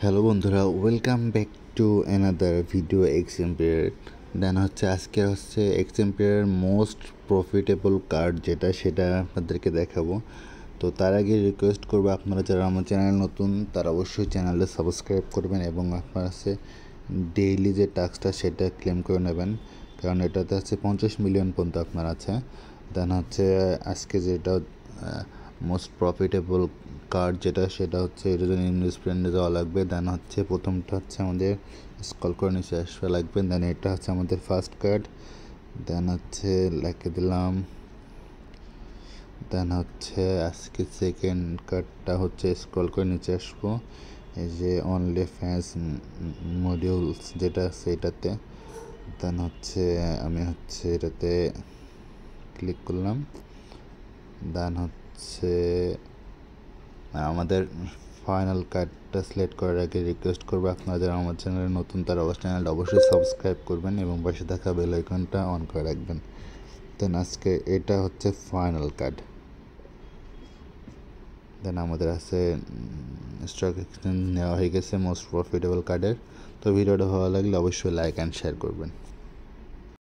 Hello বন্ধুরা, welcome back to another video এক্সাম্পিয়ার। Then আজকে এক্সাম্পিয়ার মোস্ট প্রফিটেবল কার্ড সেটা আপনাদেরকে দেখাবো। তো তার আগে রিকোয়েস্ট করবো, আপনারা যারা আমার চ্যানেল নতুন তারা অবশ্যই চ্যানেলটা সাবস্ক্রাইব করবেন এবং আপনার ডেইলি যে টাস্কটা সেটা ক্লেম করে নেবেন, কারণ এটাতে 50 মিলিয়ন পর্যন্ত আপনার আছে। দেন আজকে যেটা মোস্ট প্রফিটেবল কার্ড সেটা এটার জন্য ইনভেস্ট ফ্রেন্ডে যাওয়া লাগবে। দেন প্রথমটা আমাদের স্কল করে নিচে আসা লাগবে। দেন এটা আমাদের ফার্স্ট কার্ড। দেন লিখে দিলাম। দেন আজকে সেকেন্ড কার্ডটা স্ক্রল করে নিচে আসবো, এই যে অনলি ফ্যান্স মডিউলস যেটা আছে এটাতে। দেন আমি এটাতে ক্লিক করলাম। দেন আমাদের ফাইনাল কার্ডটা সিলেক্ট করার আগে রিকোয়েস্ট করবো, আপনারা যারা আমার চ্যানেলে নতুন তারা চ্যানেলটা অবশ্যই সাবস্ক্রাইব করবেন এবং পাশে থাকা বেল আইকনটা অন করে রাখবেন। দেন আজকে এটা ফাইনাল কার্ড। দেন আমাদের স্টক এক্সচেঞ্জ নেওয়া হয়ে গেছে মোস্ট প্রফিটেবল কার্ডের। তো ভিডিওটা ভালো লাগলে অবশ্যই লাইক অ্যান্ড শেয়ার করবেন।